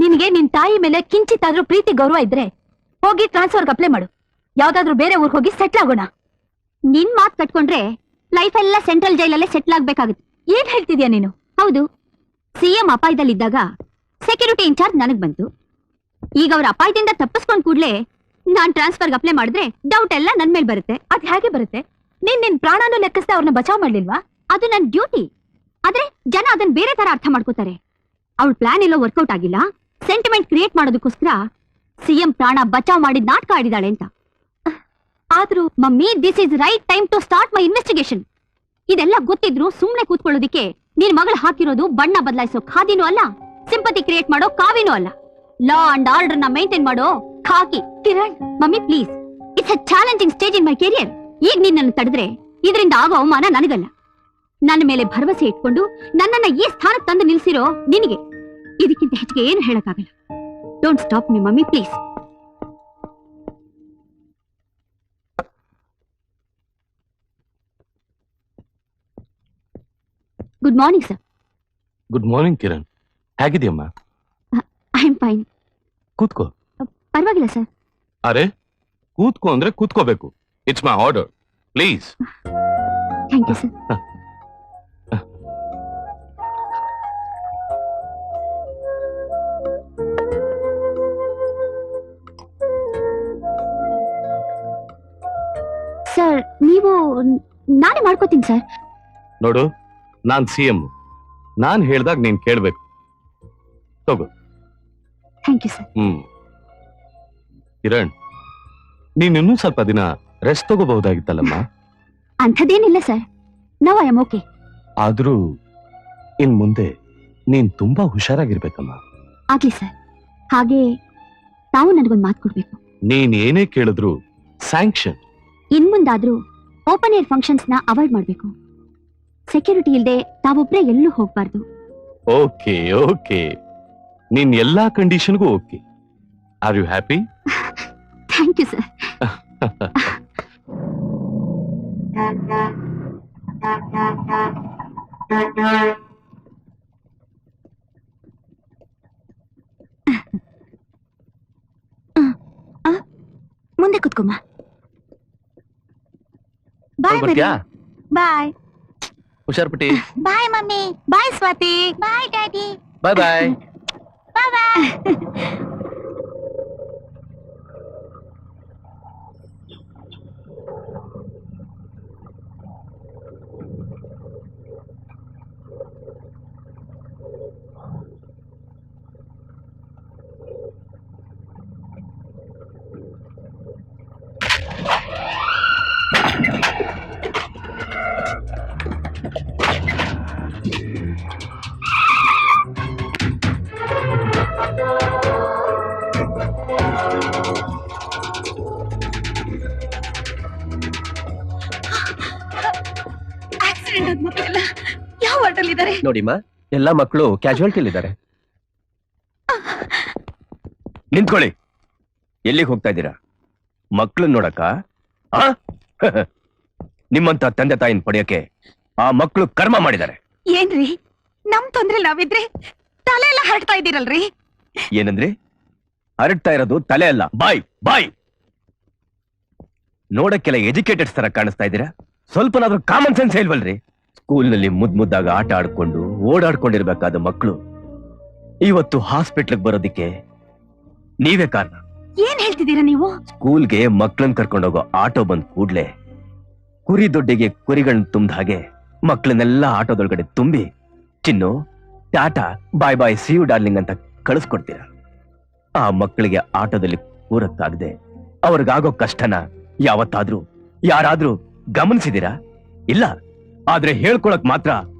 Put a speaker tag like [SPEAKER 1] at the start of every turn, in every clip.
[SPEAKER 1] ನಿನಗೆ ನಿನ್ ತಾಯಿ ಮೇಲೆ ಕಿಂಚಿತ್ತಾದ್ರೂ ಪ್ರೀತಿ ಗೌರವ ಇದ್ರೆ ಹೋಗಿ ಟ್ರಾನ್ಸ್ಫರ್ಗೆ ಅಪ್ಲೈ ಮಾಡು. ಯಾವ್ದಾದ್ರೂ ಬೇರೆ ಊರಿಗೆ ಹೋಗಿ ಸೆಟ್ಲ್ ಆಗೋಣ. ನಿನ್ ಮಾತ್ ಕಟ್ಕೊಂಡ್ರೆ ಲೈಫ್ ಎಲ್ಲ ಸೆಂಟ್ರಲ್ ಜೈಲಲ್ಲೇ ಸೆಟ್ಲ್ ಆಗ್ಬೇಕಾಗುತ್ತೆ. ಏನ್ ಹೇಳ್ತಿದ್ಯಾ ನೀನು? ಹೌದು, ಸಿಎಂ ಅಪಾಯದಲ್ಲಿದ್ದಾಗ ಸೆಕ್ಯೂರಿಟಿ ಇನ್ಚಾರ್ಜ್ ನನಗ್ ಬಂತು. ಈಗ ಅವ್ರ ಅಪಾಯದಿಂದ ತಪ್ಪಿಸ್ಕೊಂಡ್ ಕೂಡ್ಲೆ ನಾನ್ ಟ್ರಾನ್ಸ್ಫರ್ಗೆ ಅಪ್ಲೈ ಮಾಡಿದ್ರೆ ಡೌಟ್ ಎಲ್ಲ ನನ್ ಮೇಲೆ ಬರುತ್ತೆ. ಅದ್ ಹೇಗೆ ಬರುತ್ತೆ? ನಿನ್ ಪ್ರಾಣನೂ ಲೆಕ್ಕಿಸ್ದೆ ಅವ್ರನ್ನ ಬಚಾವ್ ಮಾಡ್ಲಿಲ್ವಾ? ಅದು ನನ್ ಡ್ಯೂಟಿ. ಆದ್ರೆ ಜನ ಅದನ್ನ ಬೇರೆ ತರ ಅರ್ಥ ಮಾಡ್ಕೋತಾರೆ. ಅವಳ ಪ್ಲಾನ್ ಎಲ್ಲೋ ವರ್ಕೌಟ್ ಆಗಿಲ್ಲ, ಸೆಂಟಿಮೆಂಟ್ ಕ್ರಿಯೇಟ್ ಮಾಡೋದಕ್ಕೋಸ್ಕರ ಸಿಎಂ ಪ್ರಾಣ ಬಚಾವ್ ಮಾಡಿದ್ ನಾಟಕ ಆಡಿದಾಳೆ ಅಂತ. ಆದ್ರೂ mummy, this is right time to start my investigation. ಇದೆಲ್ಲ ಗೊತ್ತಿದ್ರು ಸುಮ್ನೆ ಕೂತ್ಕೊಳ್ಳೋದಿಕ್ಕೆ ನಿನ್ ಮಗಳು ಹಾಕಿರೋದು ಬಣ್ಣ ಬದಲಾಯಿಸೋ ಖಾದಿನೂ ಅಲ್ಲ, ಸಿಂಪತಿ ಕ್ರಿಯೇಟ್ ಮಾಡೋ ಕಾವಿನೂ ಅಲ್ಲ, ಲಾ ಅಂಡ್ ಆರ್ಡರ್ ನ ಮೇಂಟೈನ್ ಮಾಡೋ ಖಾಕಿ. Kiran, mummy please, it's a challenging stage in my career. ಈಗ ನಿನ್ನನ್ನು ತಡೆದ್ರೆ ಇದರಿಂದ ಆಗೋ ಅವಮಾನ ನನಗಲ್ಲ. ನನ್ನ ಮೇಲೆ ಭರವಸೆ ಇಟ್ಕೊಂಡು ನನ್ನನ್ನ ಈ ಸ್ಥಾನಕ್ಕೆ ತಂದು ನಿಲ್ಸಿರೋ ನಿನಗೆ ಇದಕ್ಕಿಂತ ಹೆಚ್ಚಿಗೆ ಏನು ಹೇಳಕ್ಕಾಗಲ್ಲ. Don't stop me mummy please. Good morning sir.
[SPEAKER 2] Good morning Kiran, ಹೇಗಿದೆಯಮ್ಮ?
[SPEAKER 1] I am fine.
[SPEAKER 2] ಕೂತ್ಕೋ.
[SPEAKER 1] ಪರವಾಗಿಲ್ಲ ಸರ್.
[SPEAKER 2] ಅರೆ, ಕೂತ್ಕೋ ಅಂದ್ರೆ ಕೂತ್ಕೋಬೇಕು. It's my order, please.
[SPEAKER 1] Thank you sir. Sir, ನೀವು ನಾನೇ ಮಾಡ್ಕೋತೀನಿ ಸರ್.
[SPEAKER 2] ನೋಡು, ನಾನ್ ಸಿಎಂ, ನಾನ್ ಹೇಳ್ದಾಗ ನೀನ್ ಕೇಳ್ಬೇಕು. ತಗೋ.
[SPEAKER 1] Thank you sir.
[SPEAKER 2] ಕಿರಣ್, ನೀನ್ ಇನ್ನೂ ಸ್ವಲ್ಪ ದಿನ ರೆಸ್ಟ್ ತಗೋಬಹುದಾಗಿತ್ತಲ್ಲಮ್ಮ?
[SPEAKER 1] ಅಂಥದ್ದೇನಿಲ್ಲ sir, no I am okay.
[SPEAKER 2] ಆದ್ರೂ ಇನ್ ಮುಂದೆ ನೀನ್ ತುಂಬಾ ಹುಷಾರಾಗಿರ್ಬೇಕಮ್ಮ.
[SPEAKER 1] ಆಗ್ಲಿ ಸರ್. ಹಾಗೆ ತಾವು ನನಗೊಂದು ಮಾತು ಕೊಡ್ಬೇಕು.
[SPEAKER 2] ನೀನ್ ಏನೇ ಕೇಳಿದ್ರು ಸ್ಯಾಂಕ್ಷನ್.
[SPEAKER 1] ಇನ್ ಮುಂದಾದ್ರೂ ಓಪನ್ ಏರ್ ಫಂಕ್ಷನ್ಸ್ ನ ಅವಾಯ್ಡ್ ಮಾಡ್ಬೇಕು. ಸೆಕ್ಯೂರಿಟಿ ಇಲ್ದೆ ತಾವೊಬ್ರೆ ಎಲ್ಲೂ ಹೋಗ್ಬಾರ್ದು.
[SPEAKER 2] ಓಕೆ ಓಕೆ, ನೀನ್ ಎಲ್ಲಾ ಕಂಡೀಷನ್ಗೂ okay. Are you happy?
[SPEAKER 1] Thank you sir. ಮುಂದೆ ಕುತ್ಕೊಮ್ಮ. Bye Mary. ಬಾಯ್.
[SPEAKER 2] ಹುಷಾರ್ ಪುಟಿ.
[SPEAKER 1] Bye mummy. Bye Swathi. Bye daddy.
[SPEAKER 2] Bye bye.
[SPEAKER 1] Bye bye. ಯಾವ ವಾರ್ಡಲ್ಲಿ ಇದ್ದಾರೆ
[SPEAKER 3] ನೋಡಿಮ್ಮ, ಎಲ್ಲಾ ಮಕ್ಕಳು ಕ್ಯಾಶುಯಾಲಿಟಿಲಿ ಇದ್ದಾರೆ. ನಿಂತ್ಕೊಳ್ಳಿ. ಎಲ್ಲಿಗೆ ಹೋಗ್ತಾ ಇದ್ದೀರಾ? ಮಕ್ಕಳನ್ನ ನೋಡಕ್ಕ? ನಿಮ್ಮಂತ ತಂದೆ ತಾಯಿನ ಪಡೆಯಕ್ಕೆ ಆ ಮಕ್ಕಳು ಕರ್ಮ ಮಾಡಿದ್ದಾರೆ.
[SPEAKER 1] ಏನ್ರಿ, ನಮ್ ತೊಂದ್ರೆ ನಾವಿದ್ರೆ ತಲೆ ಎಲ್ಲ ಹರಡ್ತಾ ಇದ್ದೀರಲ್ರಿ?
[SPEAKER 3] ಏನಂದ್ರಿ? ಹರಡ್ತಾ ಇರೋದು ತಲೆ ಅಲ್ಲ, ಬಾಯ್ ಬಾಯ್. ನೋಡಕ್ಕೆಲ್ಲ ಎಜುಕೇಟೆಡ್ಸ್ ತರ ಕಾಣಿಸ್ತಾ ಇದ್ದೀರಾ. ಸ್ವಲ್ಪನಾದ್ರೂ ಕಾಮನ್ ಸೆನ್ಸ್ ಇಲ್ವಲ್ರಿ? ಸ್ಕೂಲ್ನಲ್ಲಿ ಮುದ್ದಾಗ ಆಟ ಆಡ್ಕೊಂಡು ಓಡಾಡ್ಕೊಂಡಿರ್ಬೇಕಾದ ಮಕ್ಕಳು ಇವತ್ತು ಹಾಸ್ಪಿಟ್ಲಿಗೆ ಬರೋದಿಕ್ಕೆ ನೀವೇ ಕಾರಣ.
[SPEAKER 1] ಏನ್ ಹೇಳ್ತಿದ್ದೀರಾ ನೀವು?
[SPEAKER 3] ಸ್ಕೂಲ್ಗೆ ಮಕ್ಕಳನ್ನ ಕರ್ಕೊಂಡೋಗೋ ಆಟೋ ಬಂದ್ ಕೂಡ್ಲೆ ಕುರಿ ದೊಡ್ಡಿಗೆ ಕುರಿಗಳನ್ನ ತುಂಬ್ದ ಹಾಗೆ ಮಕ್ಕಳನ್ನೆಲ್ಲ ಆಟೋದೊಳಗಡೆ ತುಂಬಿ ಚಿನ್ನು ಟಾಟಾ ಬಾಯ್ ಬಾಯ್ ಸಿ ಯು ಡಾರ್ಲಿಂಗ್ ಅಂತ ಕಳಿಸ್ಕೊಡ್ತೀರ. ಆ ಮಕ್ಕಳಿಗೆ ಆಟೋದಲ್ಲಿ ಕೂರಕ್ಕಾಗದೆ ಅವ್ರಿಗಾಗೋ ಕಷ್ಟನ ಯಾವತ್ತಾದ್ರೂ ಯಾರಾದ್ರೂ ಗಮನಿಸಿದೀರಾ? ಇಲ್ಲ. ಆದ್ರೆ ಹೇಳ್ಕೊಳಕ್ ಮಾತ್ರ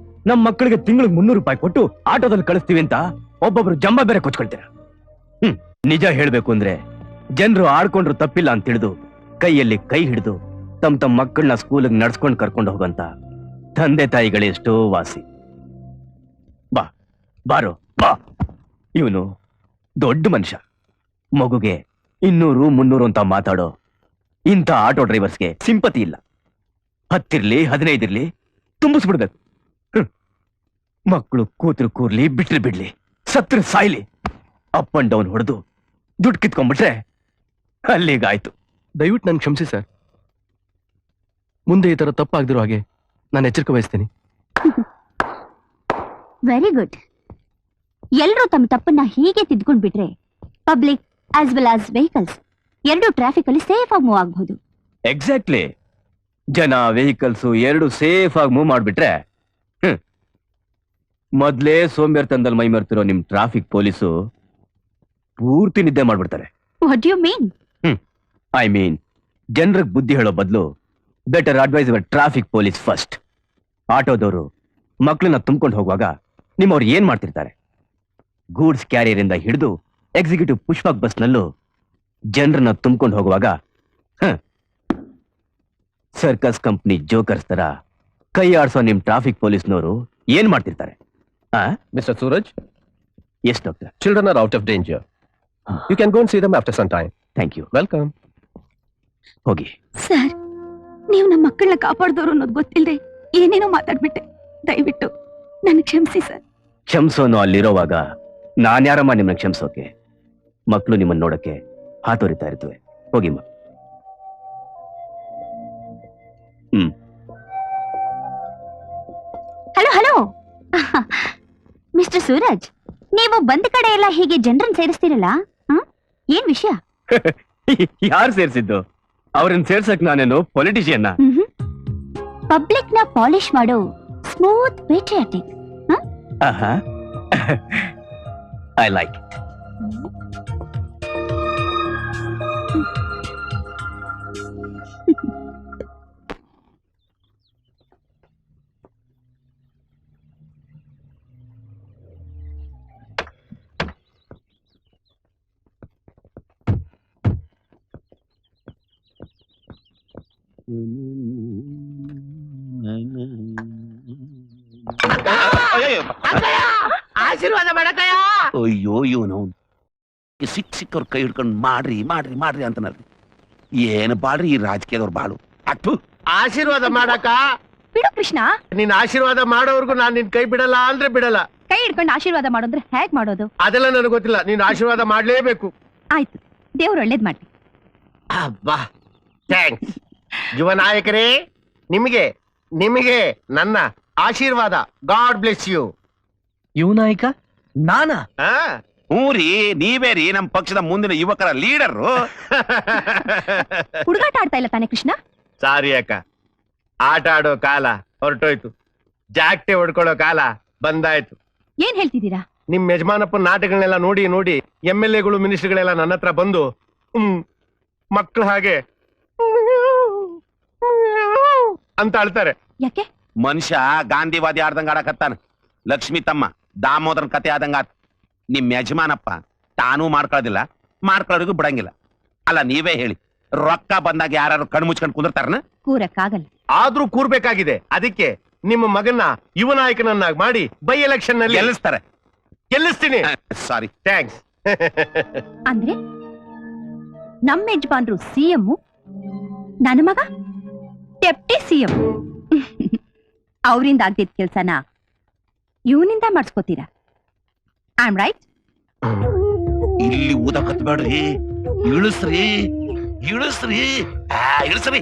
[SPEAKER 3] ನಮ್ ಮಕ್ಕಳಿಗೆ ತಿಂಗಳಿಗೆ 300 ರೂಪಾಯಿ ಕೊಟ್ಟು ಆಟೋದಲ್ಲಿ ಕಳಿಸ್ತೀವಿ ಅಂತ ಒಬ್ಬೊಬ್ರು ಜಂಬ ಬೇರೆ ಕೊಚ್ಕೊಳ್ತೀರ. ನಿಜ ಹೇಳ್ಬೇಕು ಅಂದ್ರೆ ಜನರು ಆಡ್ಕೊಂಡ್ರು ತಪ್ಪಿಲ್ಲ ಅಂತ ತಿಳಿದು ಕೈಯಲ್ಲಿ ಕೈ ಹಿಡಿದು ತಮ್ಮ ಮಕ್ಕಳನ್ನ ಸ್ಕೂಲಿಗೆ ನಡ್ಸ್ಕೊಂಡು ಕರ್ಕೊಂಡು ಹೋಗಂತ ತಂದೆ ತಾಯಿಗಳೆಷ್ಟೋ ವಾಸಿ. ಬಾ ಬಾರೋ ಬಾ. ಇವನು ದೊಡ್ಡ ಮನುಷ್ಯ. ಮಗುಗೆ 200 300 ಅಂತ ಮಾತಾಡೋ ಇಂಥ ಆಟೋ ಡ್ರೈವರ್ಸ್ಗೆ ಸಿಂಪತಿ ಇಲ್ಲ. 10 ಇರ್ಲಿ 15 ಇರ್ಲಿ ತುಂಬಿಸ್ಬಿಡ್ಬೇಕು. ಮಕ್ಕಳು ಕೂತ್ರು ಕೂರ್ಲಿ ಬಿಟ್ರು ಬಿಡ್ಲಿ ಸತ್ರ ಸಾಯ್ಲಿ ಅಪ್ ಅಂಡ್ ಡೌನ್ ಹೊಡೆದು ದುಡ್ಡು ಕಿತ್ಕೊಂಡ್ಬಿಟ್ರೆ ಅಲ್ಲಿಗಾಯ್ತು.
[SPEAKER 4] ದಯವಿಟ್ಟು ನನ್ ಕ್ಷಮಿಸಿ ಸರ್. ಮುಂದೆ ಈ ತರ ತಪ್ಪಾಗ್ದಿರೋ ಹಾಗೆ ನಾನು ಎಚ್ಚರಿಕೆ ವಹಿಸ್ತೀನಿ.
[SPEAKER 1] Very good. ಎಲ್ರೂ ತಮ್ಮ ತಪ್ಪನ್ನ ಹೀಗೆ ತಿದ್ಕೊಂಡ್ ಬಿಟ್ರೆ public as well as vehicles ಎರಡು ಟ್ರಾಫಿಕ್ ಅಲ್ಲಿ ಸೇಫ್ ಆಗಿ ಮೂವ್ ಆಗಬಹುದು.
[SPEAKER 3] ಎಕ್ಸಾಕ್ಟ್ಲಿ. ಜನ ವೆಹಿಕಲ್ಸ್ ಎರಡು ಸೇಫ್ ಆಗಿ ಮೂವ್ ಮಾಡ್ಬಿಟ್ರೆ ಮೊದ್ಲೇ ಸೋಂಬೇರ್ತನದಲ್ಲಿ ಮೈ ಮರ್ತಿರೋ ನಿಮ್ ಟ್ರಾಫಿಕ್ ಪೊಲೀಸು ಪೂರ್ತಿ ನಿದ್ದೆ ಮಾಡ್ಬಿಡ್ತಾರೆ.
[SPEAKER 1] What you mean?
[SPEAKER 3] I mean ಜನರಿಗೆ ಬುದ್ಧಿ ಹೇಳೋ ಬದಲು better advice your traffic police first. ಆಟೋದವರು ಮಕ್ಕಳನ್ನ ತುಂಬಿಕೊಂಡು ಹೋಗುವಾಗ ನಿಮ್ಮವ್ರು ಏನ್ ಮಾಡ್ತಿರ್ತಾರೆ? ಗೂಡ್ಸ್ ಕ್ಯಾರಿಯರ್ ಇಂದ ಹಿಡಿದು ಎಕ್ಸಿಕ್ಯೂಟಿವ್ ಪುಷ್ಪಕ್ ಬಸ್ನಲ್ಲೂ ಜನರನ್ನ ತುಂಬಿಕೊಂಡು ಹೋಗುವಾಗ ಸರ್ಕಸ್ ಕಂಪ್ನಿ ಜೋಕರ್ಸ್ ತರ ಕೈ ಆಡ್ಸೋ ನಿಮ್ ಟ್ರಾಫಿಕ್ ಪೊಲೀಸ್ನವರು ಏನ್ ಮಾಡ್ತಿರ್ತಾರೆ?
[SPEAKER 4] Mister Suraj,
[SPEAKER 3] yes doctor.
[SPEAKER 4] children are out of danger. You can go and see them after some time.
[SPEAKER 3] Thank you.
[SPEAKER 4] Welcome.
[SPEAKER 3] ಹೋಗಿ.
[SPEAKER 1] ಸರ್, ನೀವು ನಮ್ಮ ಮಕ್ಕಳನ್ನ ಕಾಪಾಡಿದವರು ಅನ್ನೋದು ಗೊತ್ತಿಲ್ಲದೆ ಏನೇನೋ ಮಾತಾಡ್ಬಿಟ್ಟೆ. ದಯವಿಟ್ಟು ನನ್ನ ಕ್ಷಮಿಸಿ ಸರ್.
[SPEAKER 3] ಕ್ಷಮಿಸೋನು ಅಲ್ಲಿರೋವಾಗ ನಾನ್ಯಾರಮ್ಮ ನಿಮ್ಮನ್ನ ಕ್ಷಮಿಸೋಕೆ? ಮಕ್ಕಳು ನಿಮ್ಮನ್ನ ನೋಡಕ್ಕೆ ಹಾತೊರಿತಾ ಇರ್ತವೆ. ಹೋಗಿಮ್ಮ.
[SPEAKER 1] ಹಲೋ ಹಲೋ ಮಿಸ್ಟರ್ ಸೂರಜ್, ನೀವು ಬಂದ ಕಡೆ ಎಲ್ಲ ಹೀಗೆ ಜನರನ್ನ ಸೇರಿಸ್ತೀರಲ್ಲ, ಏನ್ ವಿಷಯ?
[SPEAKER 3] ಯಾರು ಸೇರ್ಸಿದ್ದು? ಅವ್ರನ್ನ ಸೇರ್ಸಕ್ ನಾನೇನು ಪೊಲಿಟಿಷಿಯನ್ನ?
[SPEAKER 1] ಪಬ್ಲಿಕ್ ನ ಪಾಲಿಶ್ ಮಾಡೋ smooth patriotic.
[SPEAKER 3] I like it.
[SPEAKER 5] ಆಶೀರ್ವಾದ ಮಾಡಕಯ್ಯ.
[SPEAKER 6] ಅಯ್ಯೋ ಇವನು ಸಿಕ್ಕವ್ರ ಕೈ ಹಿಡ್ಕೊಂಡು ಮಾಡ್ರಿ ಮಾಡ್ರಿ ಮಾಡ್ರಿ ಅಂತನಲ್ರಿ. ಏನು ಬಾಳ್ರಿ ಈ ರಾಜಕೀಯದವ್ರ ಬಾಳು. ಅಟ್ಟು
[SPEAKER 5] ಆಶೀರ್ವಾದ ಮಾಡಕ
[SPEAKER 1] ಬಿಡು ಕೃಷ್ಣ.
[SPEAKER 5] ನೀನ್ ಆಶೀರ್ವಾದ ಮಾಡೋರ್ಗು ನಾನ್ ನಿನ್ ಕೈ ಬಿಡಲ್ಲ ಅಂದ್ರೆ ಬಿಡಲ್ಲ.
[SPEAKER 1] ಕೈ ಹಿಡ್ಕೊಂಡು ಆಶೀರ್ವಾದ ಮಾಡೋದ್ರೆ ಹೇಗ್ ಮಾಡೋದು?
[SPEAKER 5] ಅದೆಲ್ಲ ನನಗೆ ಗೊತ್ತಿಲ್ಲ. ನೀನ್ ಆಶೀರ್ವಾದ ಮಾಡ್ಲೇಬೇಕು.
[SPEAKER 1] ಆಯ್ತು, ದೇವ್ರು ಒಳ್ಳೇದ್ ಮಾಡ್ಲಿ.
[SPEAKER 5] ಅಬ್ಬಾ, ಥ್ಯಾಂಕ್ಸ್. ಯುವ ನಾಯಕರೇ, ನಿಮಗೆ ನಿಮಗೆ ನನ್ನ ಆಶೀರ್ವಾದ. God bless you.
[SPEAKER 4] ಯುವ ನಾಯಕ ನಾನಾ?
[SPEAKER 6] ಹ್ಞೂ ರೀ, ನೀವೇ ರೀ ನಮ್ಮ ಪಕ್ಷದ ಮುಂದಿನ ಯುವಕರ ಲೀಡರು.
[SPEAKER 1] ಹುಡುಗಾಟ ಆಡ್ತಾ ಇಲ್ಲ ತಾನೆ ಕೃಷ್ಣ?
[SPEAKER 5] ಸಾರಿ ಅಕ್ಕ, ಆಟ ಆಡೋ ಕಾಲ ಹೊರಟೋಯ್ತು. ಜಾಕ್ಟೆ ಹೊಡ್ಕೊಳ್ಳೋ ಕಾಲ ಬಂದಾಯ್ತು.
[SPEAKER 1] ಏನ್ ಹೇಳ್ತಿದ್ದೀರಾ?
[SPEAKER 5] ನಿಮ್ ಯಜಮಾನಪ್ಪ ನಾಟಕಗಳನ್ನೆಲ್ಲ ನೋಡಿ ನೋಡಿ MLAಗಳು ಮಿನಿಸ್ಟರ್ಗಳೆಲ್ಲ ನನ್ನ ಹತ್ರ ಬಂದು ಮಕ್ಳು ಹಾಗೆ ಅಂತ ಅಳ್ತಾರೆ.
[SPEAKER 1] ಯಾಕೆ?
[SPEAKER 6] ಮನುಷ್ಯ ಗಾಂಧಿವಾದಿ ಆಡ್ದಂಗ ಆಡಕತ್ತಾನ. ಲಕ್ಷ್ಮಿ ತಮ್ಮ ದಾಮೋದರನ್ ಕತೆ ಆದಂಗ ಆತ. ನಿಮ್ ಯಜಮಾನಪ್ಪ ತಾನೂ ಮಾಡ್ಕೊಳ್ಳೋದಿಲ್ಲ, ಮಾಡ್ಕೊಳ್ಳೋರಿಗೂ ಬಿಡಂಗಿಲ್ಲ. ಅಲ್ಲ ನೀವೇ ಹೇಳಿ, ರೊಕ್ಕ ಬಂದಾಗ ಯಾರು ಕಣ್ಣು ಮುಚ್ಕೊಂಡು ಕುಂದಿರ್ತಾರನ?
[SPEAKER 1] ಕೂರಕ್ಕಾಗಲ್ಲ.
[SPEAKER 5] ಆದ್ರೂ ಕೂರ್ಬೇಕಾಗಿದೆ. ಅದಕ್ಕೆ ನಿಮ್ಮ ಮಗನ್ನ ಯುವ ನಾಯಕನನ್ನಾಗಿ ಮಾಡಿ ಬೈ ಎಲೆಕ್ಷನ್ ನಲ್ಲಿ
[SPEAKER 6] ಗೆಲ್ಲಿಸ್ತಾರೆ.
[SPEAKER 5] ಗೆಲ್ಲಿಸ್ತೀನಿ.
[SPEAKER 6] ಸಾರಿ,
[SPEAKER 5] ಥ್ಯಾಂಕ್ಸ್.
[SPEAKER 1] ಅಂದ್ರೆ ನಮ್ಮ ಯಜಮಾನ್ರು ಸಿಎಂ, ನನ್ನ ಮಗ ಡೆಪ್ಟಿ ಸಿಎಂ. ಅವರಿಂದ ಆಗ್ದಿದ್ ಕೆಲ್ಸನ ಇವನಿಂದ ಮಾಡಿಸ್ಕೋತೀರಾ? I am right?
[SPEAKER 6] ಇಲ್ಲಿ ಊದಕತ್ ಬೇಡ್ರಿ, ಇಳಿಸ್ರಿ ಇಳಿಸ್ರಿ ಇಳಿಸ್ರಿ.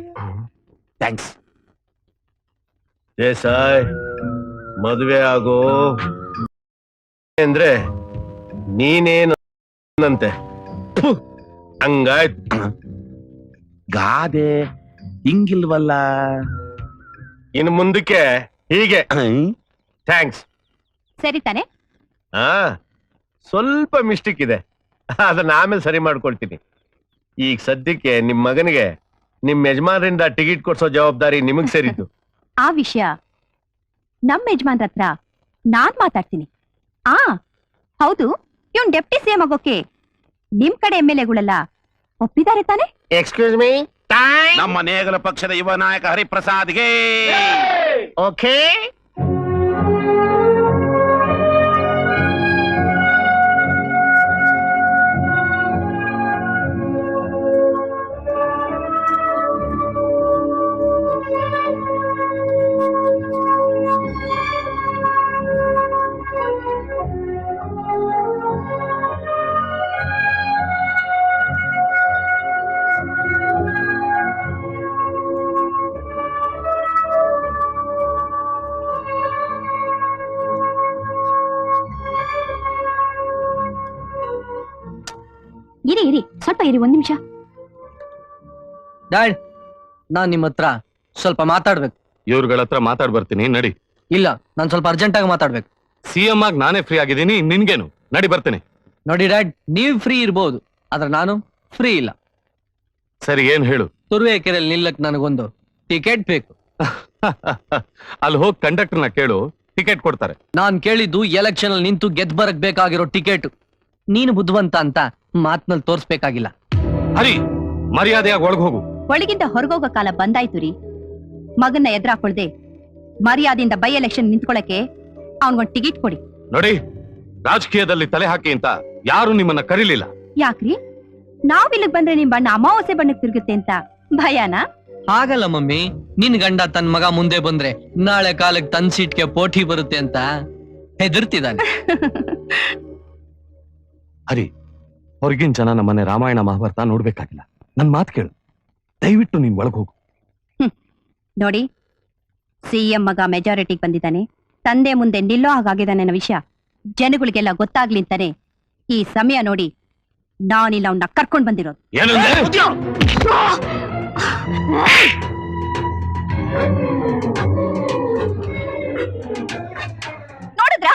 [SPEAKER 6] ಥ್ಯಾಂಕ್ಸ್.
[SPEAKER 5] ದೇಸಾಯ್, ಮದುವೆ ಆಗೋ ಅಂದ್ರೆ ನೀನೇನಂತೆ ಹಂಗಾಯ್ತು.
[SPEAKER 6] ಗಾದೆ ಹಿಂಗಿಲ್ವಲ್ಲ.
[SPEAKER 5] ಇನ್ನು ಮುಂದಕ್ಕೆ ಹೀಗೆ. ಥ್ಯಾಂಕ್ಸ್.
[SPEAKER 1] ಸರಿ ತಾನೆ?
[SPEAKER 5] ಹಾ, ಸ್ವಲ್ಪ ಮಿಸ್ಟೇಕ್ ಇದೆ, ಅದನ್ನ ಆಮೇಲೆ ಸರಿ ಮಾಡ್ಕೊಳ್ತೀನಿ. ಈಗ ಸದ್ಯಕ್ಕೆ ನಿಮ್ ಮಗನಿಗೆ ನಿಮ್ ಯಜಮಾನರಿಂದ ಟಿಕೆಟ್ ಕೊಡ್ಸೋ ಜವಾಬ್ದಾರಿ ನಿಮಗ್ ಸೇರಿದ್ದು.
[SPEAKER 1] ಆ ವಿಷಯ ನಮ್ಮ ಯಜಮಾನ್ರ ಹತ್ರ ನಾನ್ ಮಾತಾಡ್ತೀನಿ. ಹೌದು, ಇವನ್ ಡೆಪ್ಟಿ ಸಿಎಂ ಆಗೋಕೆ ನಿಮ್ ಕಡೆ MLAಗಳೆಲ್ಲ ಒಪ್ಪಿದ್ದಾರೆ ತಾನೆ?
[SPEAKER 5] Excuse me.
[SPEAKER 6] ನಮ್ಮ ನೇಗಲ ಪಕ್ಷದ ಯುವ ನಾಯಕ ಹರಿಪ್ರಸಾದ್ಗೆ.
[SPEAKER 5] ಓಕೆ.
[SPEAKER 1] ಇರಿ ಇರಿ, ಸ್ವಲ್ಪ ಇರಿ, ಒಂದ್ ನಿಮಿಷ.
[SPEAKER 7] ಡ್ಯಾಡ್, ನಾನ್ ನಿಮ್ಮ ಹತ್ರ ಸ್ವಲ್ಪ ಮಾತಾಡ್ಬೇಕು.
[SPEAKER 2] ಇವ್ರುಗಳ ಹತ್ರ ಮಾತಾಡ್ ಬರ್ತೀನಿ, ನಡಿ.
[SPEAKER 7] ಇಲ್ಲ, ನಾನ್ ಸ್ವಲ್ಪ ಅರ್ಜೆಂಟ್ ಆಗಿ ಮಾತಾಡ್ಬೇಕು.
[SPEAKER 2] ಸಿಎಂ ಆಗಿ ನಾನೇ ಫ್ರೀ ಆಗಿದ್ದೀನಿ, ನಿನ್ಗೇನು? ನಡಿ ಬರ್ತೇನೆ.
[SPEAKER 7] ನೋಡಿ ಡ್ಯಾಡ್, ನೀವ್ ಫ್ರೀ ಇರ್ಬೋದು, ಆದ್ರೆ ನಾನು ಫ್ರೀ ಇಲ್ಲ.
[SPEAKER 2] ಸರಿ, ಏನ್ ಹೇಳು?
[SPEAKER 7] ತುರುವೇಕೆರೆಯಲ್ಲಿ ನಿಲ್ಲಕ್ ನನಗೊಂದು ಟಿಕೆಟ್ ಬೇಕು.
[SPEAKER 2] ಅಲ್ಲಿ ಹೋಗಿ ಕಂಡಕ್ಟರ್ನ ಕೇಳು, ಟಿಕೆಟ್ ಕೊಡ್ತಾರೆ.
[SPEAKER 7] ನಾನ್ ಕೇಳಿದ್ದು ಎಲೆಕ್ಷನ್ ಅಲ್ಲಿ ನಿಂತು ಗೆದ್ ಬರಕ್ ಬೇಕಾಗಿರೋ ಟಿಕೆಟ್. ನೀನು ಬುದ್ಧಿವಂತ ಅಂತ ಮಾತ್ನಲ್ಲಿ ತೋರ್ಸ್ಬೇಕಾಗಿಲ್ಲ.
[SPEAKER 2] ಹರಿ, ಮರ್ಯಾದೆಯಾಗಿ ಒಳಗ್ ಹೋಗು.
[SPEAKER 1] ಒಳಗಿಂದ ಹೊರಗೋಗೋ ಕಾಲ ಬಂದಾಯ್ತು ರೀ. ಮಗನ್ನ ಎದುರಾಕೊಳ್ದೆ ಮರ್ಯಾದೆಯಿಂದ ಬೈ ಎಲೆಕ್ಷನ್ ನಿಂತ್ಕೊಳಕ್ಕೆ ಅವನ್ಗೊಂದ್ ಟಿಕೆಟ್ ಕೊಡಿ.
[SPEAKER 2] ನೋಡಿ, ರಾಜಕೀಯದಲ್ಲಿ ತಲೆ ಹಾಕಿ ಅಂತ ಯಾರು ನಿಮ್ಮನ್ನ ಕರೀಲಿಲ್ಲ.
[SPEAKER 1] ಯಾಕ್ರಿ? ನಾವ್ ಇಲ್ಲಿಗ್ ಬಂದ್ರೆ ನಿಮ್ ಬಣ್ಣ ಅಮಾವಾಸ್ಯೆ ಬಣ್ಣಕ್ ತಿರುಗುತ್ತೆ ಅಂತ ಭಯನಾ?
[SPEAKER 7] ಹಾಗಲ್ಲ ಮಮ್ಮಿ, ನಿನ್ ಗಂಡ ತನ್ ಮಗ ಮುಂದೆ ಬಂದ್ರೆ ನಾಳೆ ಕಾಲಕ್ಕೆ ತನ್ ಸೀಟ್ಗೆ ಪೋಟಿ ಬರುತ್ತೆ ಅಂತ ಹೆದರ್ತಿದ್ದಾನೆ.
[SPEAKER 2] ಹರಿ, ಹೊರಗಿನ ಜನ ನಮ್ಮನೆ ರಾಮಾಯಣ ಮಹಾಭಾರತ ನೋಡ್ಬೇಕಾಗಿಲ್ಲ. ನನ್ ಮಾತು ಕೇಳು, ದಯವಿಟ್ಟು ನೀನ್ ಒಳಗ್ ಹೋಗು.
[SPEAKER 1] ನೋಡಿ, ಸಿಎಂ ಮಗ ಮೆಜಾರಿಟಿಗೆ ಬಂದಿದ್ದಾನೆ, ತಂದೆ ಮುಂದೆ ನಿಲ್ಲೋ ಹಾಗಾಗಿದ್ದಾನೆ ಅನ್ನೋ ವಿಷಯ ಜನಗಳಿಗೆಲ್ಲ ಗೊತ್ತಾಗ್ಲಿ ಅಂತಾನೆ ಈ ಸಮಯ ನೋಡಿ ನಾನಿಲ್ಲ ಅವನ್ನ ಕರ್ಕೊಂಡ್ ಬಂದಿರೋದು.
[SPEAKER 2] ಏನಂದ್ರೆ?
[SPEAKER 1] ನೋಡಿದ್ರ,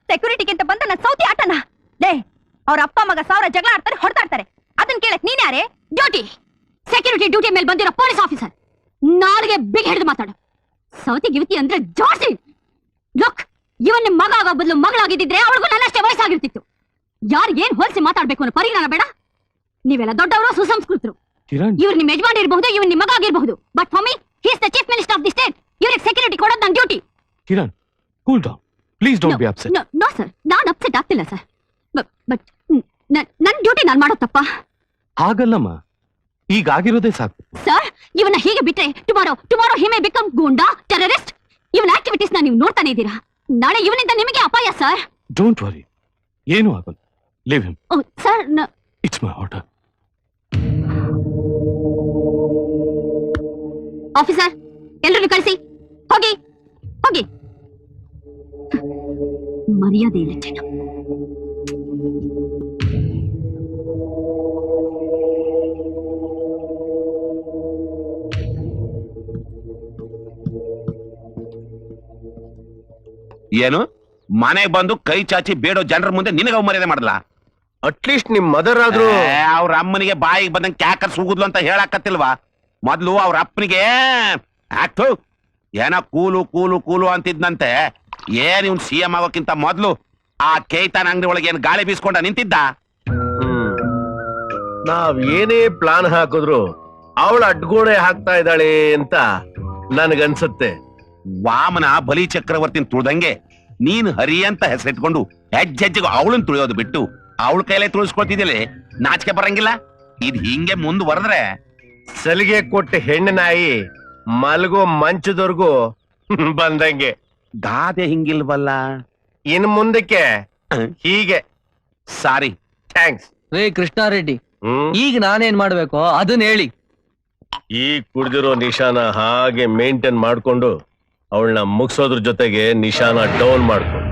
[SPEAKER 1] ಸೆಕ್ಯೂರಿಟಿಗೆ ಅಂತ ಬಂದ ನನ್ನ ಸೌತಿ ಆಟನ. ಲೇ, ಅವ್ರ ಅಪ್ಪ ಮಗ ಸಾವಿರ ಜಗಳ ಆಡ್ತಾರೆ, ಹೊಡೆದಾಡ್ತಾರೆ. ಅದನ್ನ ಕೇಳಕ್ ನೀನ್ಯಾರೇ? ಡ್ಯೂಟಿ, ಸೆಕ್ಯೂರಿಟಿ ಡ್ಯೂಟಿ ಮೇಲೆ ಬಂದಿರೋ ಪೊಲೀಸ್ ಆಫೀಸರ್. ನಾಳೆಗೆ ಬಿಗ್ ಹಿಡಿದು ಮಾತಾಡು. ಸೌತಿ ಗಿವತಿ ಅಂದ್ರೆ ಜಾಸ್ತಿ. ಲುಕ್, ಇವನ್ ನಿಮ್ ಮಗ ಆಗೋ ಬದಲು ಮಗಳಾಗಿದ್ದಿದ್ರೆ ಅವಳಿಗೂ ನನ್ನಷ್ಟೇ ವಯಸ್ಸಾಗಿರ್ತಿತ್ತು. ಯಾರಿಗೇನ್ ಹೋಲಿಸಿ ಮಾತಾಡ್ಬೇಕು ಅನ್ನೋ ಪರಿಜ್ಞಾನ ಬೇಡ? ನೀವೆಲ್ಲ ದೊಡ್ಡವರು, ಸುಸಂಸ್ಕೃತರು.
[SPEAKER 2] ಕಿರಣ್,
[SPEAKER 1] ಇವ್ರು ನಿಮ್ ಯಜಮಾನ್ ಇರಬಹುದು, ಇವನ್ ನಿಮ್ ಮಗ ಆಗಿರಬಹುದು, but for me he is the chief minister of the state. ಇವ್ರಿಗೆ ಸೆಕ್ಯೂರಿಟಿ ಕೊಡೋದು ನನ್ನ duty.
[SPEAKER 2] Kiran, cool down please, don't be upset.
[SPEAKER 1] No sir, ನಾನ್ ಅಪ್ಸೆಟ್ ಆಗ್ತಿಲ್ಲ ಸರ್. ಬಟ್ ನನ್ ಡ್ಯೂಟಿ ನಾನ್ ಮಾಡೋ ತಪ್ಪ?
[SPEAKER 2] ಹಾಗಲ್ಲಮ್ಮ, ಈಗ ಆಗಿರೋದೇ ಸಾಕು.
[SPEAKER 1] ಸರ್, ಇವನ್ನ ಹೀಗೆ ಬಿಟ್ರೆ ಟುಮಾರೋ ಹಿ ಮೇ ಬಿಕಮ್ ಗೂಂಡಾ, ಟೆರರಿಸ್ಟ್. ಇವನ ಆಕ್ಟಿವಿಟೀಸ್ ನೀವು ನೋಡ್ತಾನೆ ಇದ್ದೀರಾ. ನಾಳೆ ಇವನಿಂದ ನಿಮಗೆ ಅಪಾಯ ಸರ್.
[SPEAKER 2] ಡೋಂಟ್ ವರಿ, ಏನು ಆಗಲ್ಲ. Leave him.
[SPEAKER 1] Sir,
[SPEAKER 2] it's my order.
[SPEAKER 1] Officer, ಎಲ್ಲರೂ ಕಳಿಸಿ. ಹೋಗಿ ಹೋಗಿ. ಮರ್ಯಾದೆ ಇಲ್ಲ ಜನ.
[SPEAKER 6] ಏನು ಮನೆಗ್ ಬಂದು ಕೈ ಚಾಚಿ ಬೇಡೋ ಜನರ ಮುಂದೆ ನಿನಗ ಮರ್ಯಾದೆ ಮಾಡಲ್ಲ?
[SPEAKER 5] ಅಟ್ಲೀಸ್ಟ್ ನಿಮ್ ಮದರ್ ಆದ್ರೂ.
[SPEAKER 6] ಅವ್ರ ಅಮ್ಮನಿಗೆ ಬಾಯಿಗೆ ಬಂದಂಗೆ ಕ್ಯಾಕರ್ ಸುಗುದ್ಲು ಅಂತ ಹೇಳಾಕತ್ತಿಲ್ವಾ? ಮೊದ್ಲು ಅವ್ರ ಅಪ್ಪನಿಗೆ ಆಕ್ಟು ಏನ ಕೂಲು ಕೂಲು ಕೂಲು ಅಂತಿದ್ನಂತೆ. ಏನ್ ಇವ್ನ್ ಸಿಎಂ ಆಗೋಕ್ಕಿಂತ ಮೊದ್ಲು ಆ ಕೇತನ್ ಅಂಗಡಿ ಒಳಗೆ ಏನ್ ಗಾಳಿ ಬೀಸ್ಕೊಂಡ ನಿಂತಿದ್ದ?
[SPEAKER 5] ನಾವ್ ಏನೇ ಪ್ಲಾನ್ ಹಾಕಿದ್ರು ಅವಳ ಅಡ್ಗೋಡೆ ಹಾಕ್ತಾ ಇದ್ದಾಳೆ ಅಂತ ನನ್ಗನ್ಸತ್ತೆ.
[SPEAKER 6] ವಾಮನ ಬಲಿ ಚಕ್ರವರ್ತಿನ ತುಳ್ದಂಗೆ ನೀನ್ ಹರಿ ಅಂತ ಹೆಸರಿಟ್ಕೊಂಡು ಹೆಜ್ಜೆಜ್ಜೆಗೂ ಅವಳನ್ ತುಳಿಯೋದು ಬಿಟ್ಟು ಅವಳ ಕೈಲೇ ತುಳಿಸ್ಕೊಳ್ತಿದ್ಯಲೆ, ನಾಚಿಕೆ ಬರಂಗಿಲ್ಲ? ಇದ್ ಹಿಂಗೆ ಮುಂದುವರೆದ್ರೆ
[SPEAKER 5] ಸಲಿಗೆ ಕೊಟ್ಟ ಹೆಣ್ಣು ನಾಯಿ ಮಲ್ಗೋ ಮಂಚದವರೆಗೂ ಬಂದಂಗೆ.
[SPEAKER 6] ಗಾದೆ ಹಿಂಗಿಲ್ವಲ್ಲ?
[SPEAKER 5] ಇನ್ ಮುಂದಕ್ಕೆ ಹೀಗೆ.
[SPEAKER 6] ಸಾರಿ.
[SPEAKER 5] ಥ್ಯಾಂಕ್ಸ್.
[SPEAKER 7] ರೇ ಕೃಷ್ಣಾರೆಡ್ಡಿ, ಈಗ ನಾನೇನ್ ಮಾಡ್ಬೇಕೋ ಅದನ್ನ ಹೇಳಿ.
[SPEAKER 5] ಈ ಕುಡ್ದಿರೋ ನಿಶಾನ ಹಾಗೆ ಮೇಂಟೈನ್ ಮಾಡ್ಕೊಂಡು ಅವಳನ್ನ ಮುಗಿಸೋದ್ರ ಜೊತೆಗೆ ನಿಶಾನ ಡೌನ್ ಮಾಡ್ಕೊಂಡು.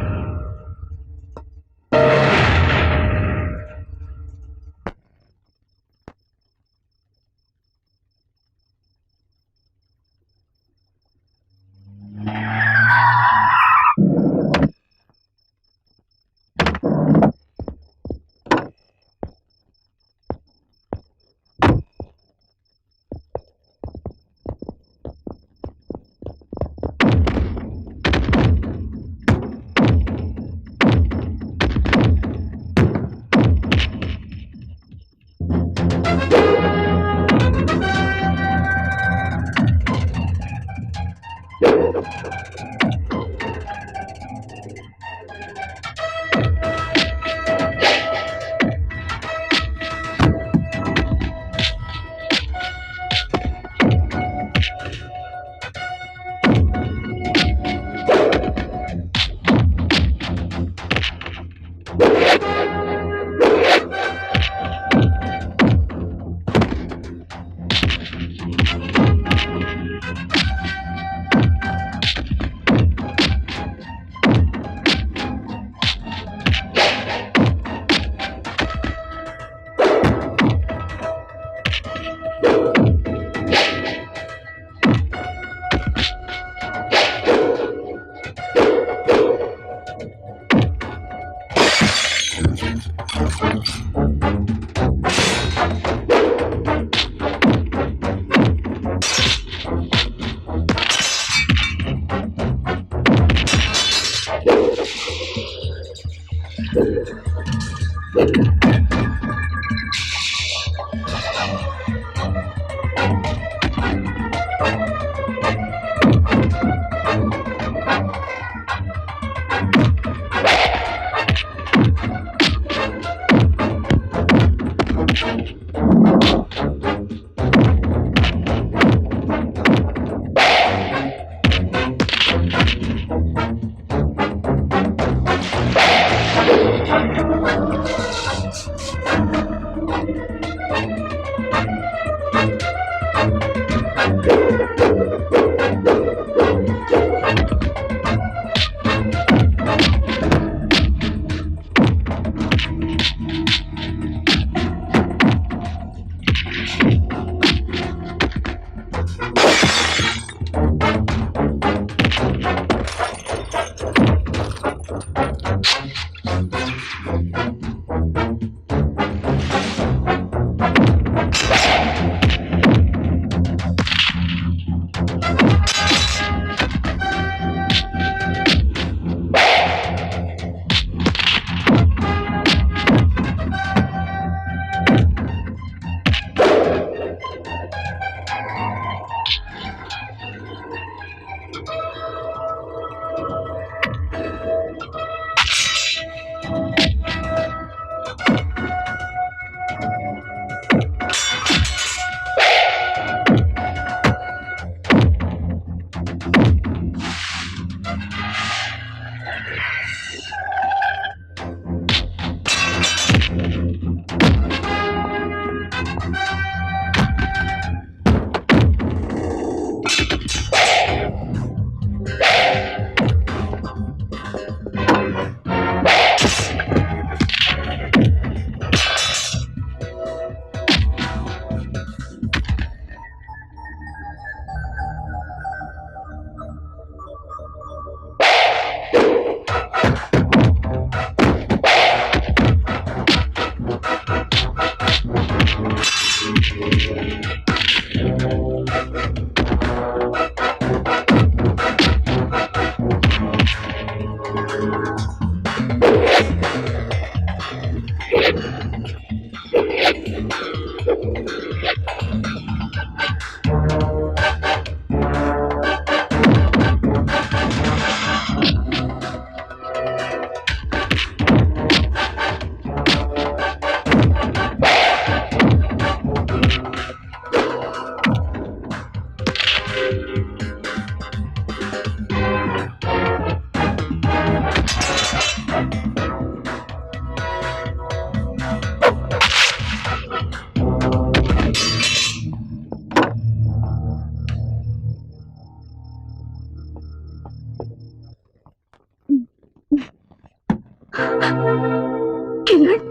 [SPEAKER 1] ಕಿರಣ್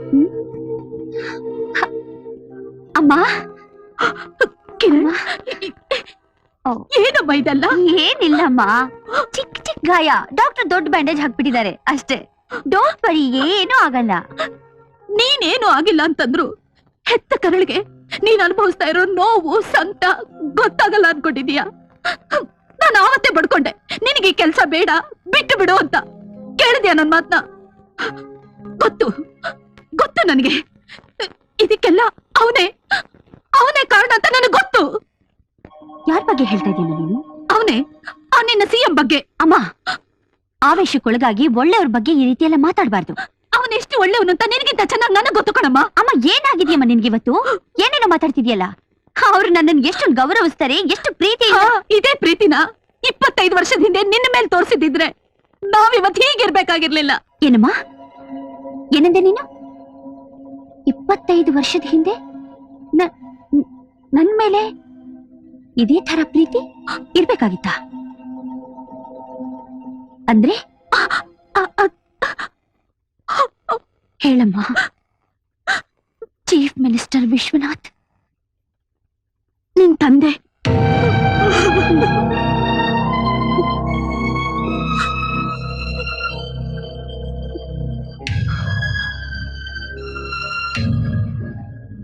[SPEAKER 1] ಅಮ್ಮ ಕಿರಣ್ ಏನಮ್ಮ ಇದೆಲ್ಲ? ಏನಿಲ್ಲಮ್ಮ, ಚಿಕ್ಕ ಚಿಕ್ಕ ಗಾಯ. ಡಾಕ್ಟರ್ ದೊಡ್ಡ ಬ್ಯಾಂಡೇಜ್ ಹಾಕ್ಬಿಟ್ಟಿದ್ದಾರೆ ಅಷ್ಟೇ. ಡೋಂಟ್ ವರಿ, ಏನೂ ಆಗಲ್ಲ. ನೀನೇನು ಆಗಿಲ್ಲ ಅಂತಂದ್ರು ಹೆತ್ತ ಕರಳಿಗೆ ನೀನ್ ಅನುಭವಿಸ್ತಾ ಇರೋ ನೋವು ಸಂಕಟ ಗೊತ್ತಾಗಲ್ಲ ಅನ್ಕೊಂಡಿದೀಯ? ನಾನು ಆವತ್ತೇ ಬಡ್ಕೊಂಡೆ ನಿನಗೆ ಕೆಲಸ ಬೇಡ, ಬಿಟ್ಟು ಬಿಡು ಅಂತ. ಕೇಳಿದ್ಯಾ ನನ್ ಮಾತ್ನ? ಗೊತ್ತು ಗೊತ್ತು ನನಗೆ. ಇದಕ್ಕೆಲ್ಲ ಅವನೇ ಕಾರಣ ಅಂತ ನನಗೆ ಗೊತ್ತು. ಯಾರ ಬಗ್ಗೆ ಹೇಳ್ತಾ ಇದೀಯ ನೀನು? ಅವನೇ, ನಿನ್ನ ಸಿಎಂ ಬಗ್ಗೆ. ಅಮ್ಮ, ಆವೇಶಕ್ಕೊಳಗಾಗಿ ಒಳ್ಳೆಯವ್ರ ಬಗ್ಗೆ ಈ ರೀತಿ ಎಲ್ಲ ಮಾತಾಡಬಾರ್ದು. ಅವನೆಷ್ಟು ಒಳ್ಳೆಯವನು ಅಂತ ನಿನಗಿಂತ ಚೆನ್ನಾಗಿ ನನಗೆ ಗೊತ್ತು ಕಣಮ್ಮ. ಅಮ್ಮ, ಏನಾಗಿದೆಯಮ್ಮ ನಿನ್ಗಿವತ್ತು? ಏನೇನೋ ಮಾತಾಡ್ತಿದ್ಯಲ್ಲ. ಅವ್ರು ನನ್ನನ್ನು ಎಷ್ಟು ಗೌರವಿಸ್ತಾರೆ, ಎಷ್ಟು ಪ್ರೀತಿ. ಇದೇ ಪ್ರೀತಿನ 25 ವರ್ಷದ ಹಿಂದೆ ನಿನ್ನ ಮೇಲೆ ತೋರಿಸಿದ್ರೆ ನಾವಿವತ್ತು ಹೀಗಿರ್ಬೇಕಾಗಿರ್ಲಿಲ್ಲ. ಏನಮ್ಮ, ಏನಂದೆ ನೀನು? 25 ವರ್ಷದ ಹಿಂದೆ ನನ್ ಮೇಲೆ ಇದೇ ತರ ಪ್ರೀತಿ ಇರ್ಬೇಕಾಗಿತ್ತ? ಅಂದ್ರೆ ಹೇಳಮ್ಮ. ಚೀಫ್ ಮಿನಿಸ್ಟರ್ ವಿಶ್ವನಾಥ್ ನಿನ್ ತಂದೆ.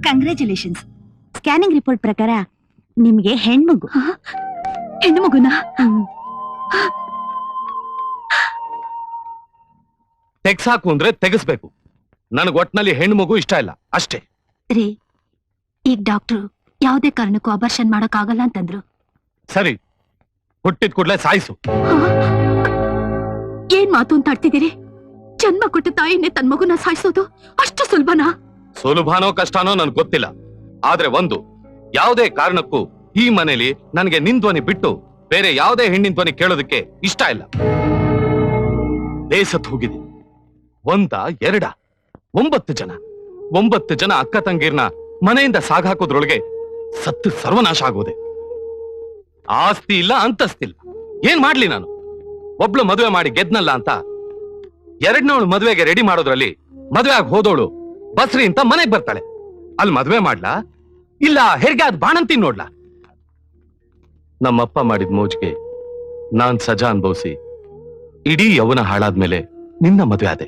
[SPEAKER 1] ಕಂಗ್ರ್ಯಾಚುಲೇಷನ್ಸ್. ಸ್ಕ್ಯಾನಿಂಗ್ ರಿಪೋರ್ಟ್ ಪ್ರಕಾರ ನಿಮ್ಗೆ ಹೆಣ್ಮಗು. ಹೆಣ್ಣು ಮಗುನ?
[SPEAKER 2] ತೆಗ್ಸಾಕು ಅಂದ್ರೆ ತೆಗಿಸ್ಬೇಕು. ನನಗ್ ಒಟ್ನಲ್ಲಿ ಹೆಣ್ಣು ಮಗು ಇಷ್ಟ ಇಲ್ಲ ಅಷ್ಟೇ.
[SPEAKER 1] ರೀ, ಈಗ ಡಾಕ್ಟ್ರು ಯಾವುದೇ ಕಾರಣಕ್ಕೂ ಅಬರ್ಷನ್ ಮಾಡಕ್ ಆಗಲ್ಲ ಅಂತಂದ್ರು.
[SPEAKER 2] ಸರಿ, ಹುಟ್ಟಿದ ಕೂಡ್ಲೆ ಸಾಯಿಸು.
[SPEAKER 1] ಏನ್ ಮಾತು ಅಂತ ಆಡ್ತಿದ್ದೀರಿ? ಜನ್ಮ ಕೊಟ್ಟ ತಾಯಿನೇ ತನ್ ಮಗುನ ಸಾಯಿಸೋದು ಅಷ್ಟು ಸುಲಭನಾ?
[SPEAKER 2] ಸುಲಭನೋ ಕಷ್ಟನೋ ನನ್ಗೆ ಗೊತ್ತಿಲ್ಲ. ಆದ್ರೆ ಒಂದು, ಯಾವುದೇ ಕಾರಣಕ್ಕೂ ಈ ಮನೇಲಿ ನನಗೆ ನಿನ್ ಧ್ವನಿ ಬಿಟ್ಟು ಬೇರೆ ಯಾವುದೇ ಹೆಣ್ಣಿನ ಧ್ವನಿ ಕೇಳೋದಕ್ಕೆ ಇಷ್ಟ ಇಲ್ಲ. ಬೇಸತ್ ಹೋಗಿದೆ. ಒಂದ ಎರಡ 9 ಜನ ಅಕ್ಕ ತಂಗೀರ್ನ ಮನೆಯಿಂದ ಸಾಗಾಕೋದ್ರೊಳಗೆ ಸತ್ತು ಸರ್ವನಾಶ ಆಗೋದೆ. ಆಸ್ತಿ ಇಲ್ಲ, ಅಂತಸ್ತಿಲ್ಲ. ಏನ್ ಮಾಡ್ಲಿ ನಾನು? ಒಬ್ಳು ಮದುವೆ ಮಾಡಿ ಗೆದ್ನಲ್ಲ ಅಂತ ಎರಡನೇವಳು ಮದುವೆಗೆ ರೆಡಿ ಮಾಡೋದ್ರಲ್ಲಿ ಮದುವೆ ಆಗಿ ಹೋದವಳು ಬಸ್ರಿ ಅಂತ ಮನೆಗ್ ಬರ್ತಾಳೆ. ಅಲ್ಲಿ ಮದುವೆ ಮಾಡ್ಲಾ ಇಲ್ಲ ಹೆರಿಗೆ ಆದ್ ಬಾಣಂತಿ ನೋಡ್ಲಾ? ನಮ್ಮಪ್ಪ ಮಾಡಿದ ಮೋಜ್ಗೆ ನಾನ್ ಸಜಾ ಅನುಭವಿಸಿ ಇಡೀ ಯೌವನ ಹಾಳಾದ್ಮೇಲೆ ನಿನ್ನ ಮದುವೆ ಆದೆ.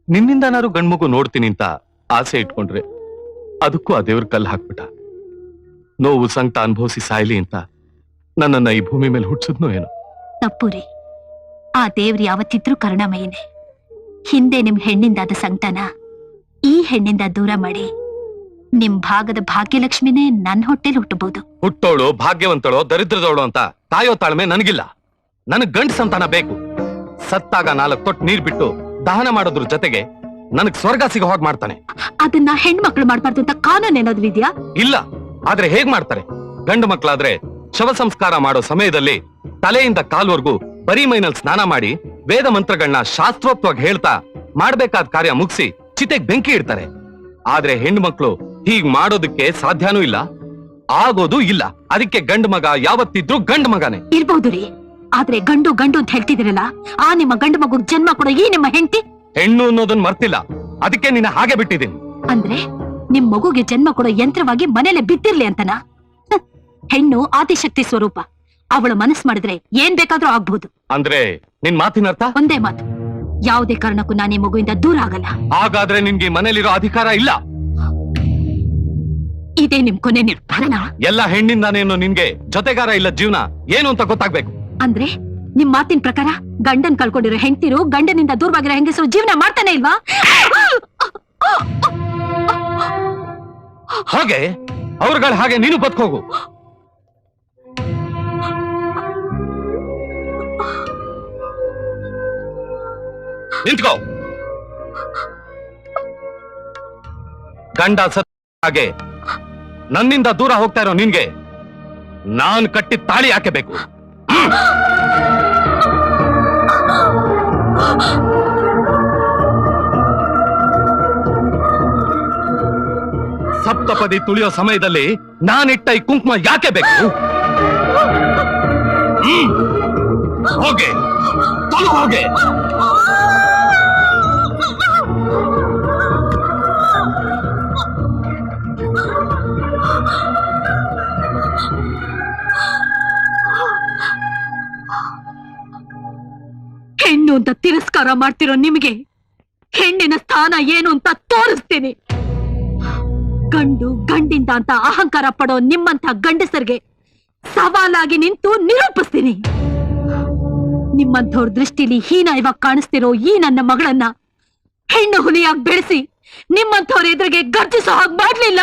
[SPEAKER 2] ನಿನ್ನಿಂದನಾರು ಗಂಡ್ಮಗು ನೋಡ್ತೀನಿ ಅಂತ ಆಸೆ ಇಟ್ಕೊಂಡ್ರೆ ಅದಕ್ಕೂ ಆ ದೇವ್ರ ಕಲ್ಲು ಹಾಕ್ಬಿಟ್ಟ. ನೋವು ಸಂಕಟ ಅನುಭವಿಸಿ ಸಾಯ್ಲಿ ಅಂತ ನನ್ನನ್ನ ಈ ಭೂಮಿ ಮೇಲೆ ಹುಟ್ಟಿಸಿದ್ನೋ ಏನೋ.
[SPEAKER 1] ತಪ್ಪುರಿ. ಆ ದೇವ್ರು ಯಾವತ್ತಿದ್ರೂ ಕರುಣಾಮಯನೇ. ಹಿಂದೆ ನಿಮ್ ಹೆಣ್ಣಿಂದಾದ ಸಂಕಟನ ಈ ಹೆಣ್ಣಿಂದ ದೂರ ಮಾಡಿ ನಿಮ್ ಭಾಗದ ಭಾಗ್ಯಲಕ್ಷ್ಮಿನೇ ನನ್ ಹೊಟ್ಟೆಲಿ ಹುಟ್ಟಬಹುದು.
[SPEAKER 2] ಹುಟ್ಟೋಳು ಭಾಗ್ಯವಂತಳೋ ದರಿದ್ರದವಳು ಅಂತ ಕಾಯೋ ತಾಳ್ಮೆ ನನಗಿಲ್ಲ. ನನಗ್ ಗಂಡ ಸಂತಾನ ಬೇಕು. ಸತ್ತಾಗ 4 ತೊಟ್ಟು ನೀರ್ ಬಿಟ್ಟು ದಹನ ಮಾಡೋದ್ರ ಜೊತೆಗೆ ನನಗ್ ಸ್ವರ್ಗ ಸಿಗೋ ಹಾಗೆ ಮಾಡ್ತಾನೆ.
[SPEAKER 1] ಅದನ್ನ ಹೆಣ್ಮಕ್ಳು ಮಾಡ್ಬಾರ್ದು ಅಂತ ಕಾನೂನು ಏನಾದ್ರು ಇದೆಯಾ?
[SPEAKER 2] ಇಲ್ಲ. ಆದ್ರೆ ಹೇಗ್ ಮಾಡ್ತಾರೆ? ಗಂಡು ಮಕ್ಕಳಾದ್ರೆ ಶವ ಸಂಸ್ಕಾರ ಮಾಡೋ ಸಮಯದಲ್ಲಿ ತಲೆಯಿಂದ ಕಾಲ್ವರೆಗೂ ಬರೀ ಮೈನಲ್ಲಿ ಸ್ನಾನ ಮಾಡಿ ವೇದ ಮಂತ್ರಗಳನ್ನ ಶಾಸ್ತ್ರೋಕ್ತವಾಗಿ ಹೇಳ್ತಾ ಮಾಡ್ಬೇಕಾದ ಕಾರ್ಯ ಮುಗಿಸಿ ಚಿತೆಗ್ ಬೆಂಕಿ ಇಡ್ತಾರೆ. ಆದ್ರೆ ಹೆಣ್ಣು ಮಕ್ಕಳು ಹೀಗ್ ಮಾಡೋದಕ್ಕೆ ಸಾಧ್ಯನೂ ಇಲ್ಲ, ಆಗೋದು ಇಲ್ಲ. ಅದಕ್ಕೆ ಗಂಡು ಮಗ ಯಾವತ್ತಿದ್ರು ಗಂಡು ಮಗನೇ
[SPEAKER 1] ಇರ್ಬಹುದು ರೀ. ಆದ್ರೆ ಗಂಡು ಗಂಡು ಅಂತ ಹೇಳ್ತಿದಿರಲ್ಲ, ಆ ನಿಮ್ಮ ಗಂಡು ಮಗು ಜನ್ಮ ಕೊಡೋ ಈ ನಿಮ್ಮ ಹೆಂಡತಿ
[SPEAKER 2] ಹೆಣ್ಣು ಅನ್ನೋದನ್ನ ಮರ್ತಿಲ್ಲ. ಅದಕ್ಕೆ ನಿನ್ನ ಹಾಗೆ ಬಿಟ್ಟಿದ್ದೀನಿ.
[SPEAKER 1] ಅಂದ್ರೆ ನಿಮ್ ಮಗುಗೆ ಜನ್ಮ ಕೊಡೋ ಯಂತ್ರವಾಗಿ ಮನೇಲೆ ಬಿದ್ದಿರ್ಲಿ ಅಂತನಾ? ಹೆಣ್ಣು ಆದಿಶಕ್ತಿ ಸ್ವರೂಪ. ಅವಳು ಮನಸ್ಸು ಮಾಡಿದ್ರೆ ಏನ್ ಬೇಕಾದ್ರೂ ಆಗ್ಬಹುದು.
[SPEAKER 2] ಅಂದ್ರೆ ನಿನ್ ಮಾತಿನ ಅರ್ಥ?
[SPEAKER 1] ಒಂದೇ ಮಾತು, ಯಾವುದೇ ಕಾರಣಕ್ಕೂ ನಾನು ಈ ಮಗುವಿಂದ ದೂರ ಆಗಲ್ಲ.
[SPEAKER 2] ಹಾಗಾದ್ರೆ ನಿನ್ಗೆ ಮನೇಲಿರೋ ಅಧಿಕಾರ ಇಲ್ಲ.
[SPEAKER 1] ಇದೇ ನಿಮ್ ಕೊನೆ ನಿರ್ಧಾರನ?
[SPEAKER 2] ಎಲ್ಲ ಹೆಣ್ಣಿಂದಾನೇನು ನಿನ್ಗೆ ಜೊತೆಗಾರ ಇಲ್ಲ ಜೀವನ ಏನು ಅಂತ ಗೊತ್ತಾಗ್ಬೇಕು.
[SPEAKER 1] ಅಂದ್ರೆ ನಿಮ್ ಮಾತಿನ ಪ್ರಕಾರ ಗಂಡನ್ ಕಳ್ಕೊಂಡಿರೋ ಹೆಂಡತಿರು ಗಂಡನಿಂದ ದೂರವಾಗಿರೋ ಹೆಂಗಸರು ಜೀವನ ಮಾಡ್ತಾನೆ ಇಲ್ವಾ?
[SPEAKER 2] ಹಾಗೆ ಅವ್ರಗಳ ಹಾಗೆ ನೀನು ಬದುಕೋಗು. ನಿಂತ್ಕೋ. ಗಂಡ ಸತ್ ಹಾಗೆ ನನ್ನಿಂದ ದೂರ ಹೋಗ್ತಾ ಇರೋ ನಿನ್ಗೆ ನಾನ್ ಕಟ್ಟಿದ ತಾಳಿ ಯಾಕೆ ಬೇಕು? ಸಪ್ತಪದಿ ತುಳಿಯೋ ಸಮಯದಲ್ಲಿ ನಾನಿಟ್ಟ ಈ ಕುಂಕುಮ ಯಾಕೆ ಬೇಕು? ಹೋಗೆ ತೊಳು ಹೋಗೆ.
[SPEAKER 1] ಹೆಣ್ಣು ಅಂತ ತಿರಸ್ಕಾರ ಮಾಡ್ತಿರೋ ನಿಮಗೆ ಹೆಣ್ಣಿನ ಸ್ಥಾನ ಏನು ಅಂತ ತೋರಿಸ್ತೀನಿ. ಗಂಡು ಗಂಡಿಂದ ಅಂತ ಅಹಂಕಾರ ಪಡೋ ನಿಮ್ಮಂತ ಗಂಡಸರಿಗೆ ಸವಾಲಾಗಿ ನಿಂತು ನಿರೂಪಿಸ್ತೀನಿ. ನಿಮ್ಮಂಥವ್ರ ದೃಷ್ಟಿಲಿ ಹೀನಾಯವಾಗಿ ಕಾಣಿಸ್ತಿರೋ ಈ ನನ್ನ ಮಗಳನ್ನ ಹೆಣ್ಣು ಹುಲಿಯಾಗಿ ಬೆಳೆಸಿ ನಿಮ್ಮಂಥವ್ರ ಎದುರಿಗೆ ಗರ್ಜಿಸೋ ಹಾಗೆ ಮಾಡ್ಲಿಲ್ಲ.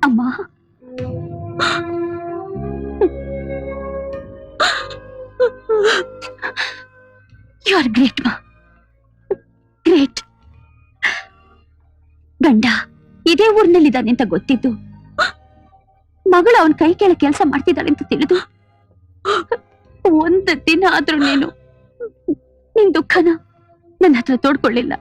[SPEAKER 1] ಅಮ್ಮ, ಯು ಆರ್ ಗ್ರೇಟ್ ಮಾ, ಗ್ರೇಟ್. ಗಂಡ ಇದೇ ಊರಿನಲ್ಲಿದ್ದಾನೆ ಅಂತ ಗೊತ್ತಿದ್ದು, ಮಗಳು ಅವನ್ ಕೈ ಕೆಳ ಕೆಲಸ ಮಾಡ್ತಿದ್ದಾಳೆ ಅಂತ ತಿಳಿದು, ಒಂದು ದಿನ ಆದ್ರೂ ನೀನು ನಿನ್ ದುಃಖನ ನನ್ನ ಹತ್ರ ತೋಡ್ಕೊಳ್ಳಿಲ್ಲ.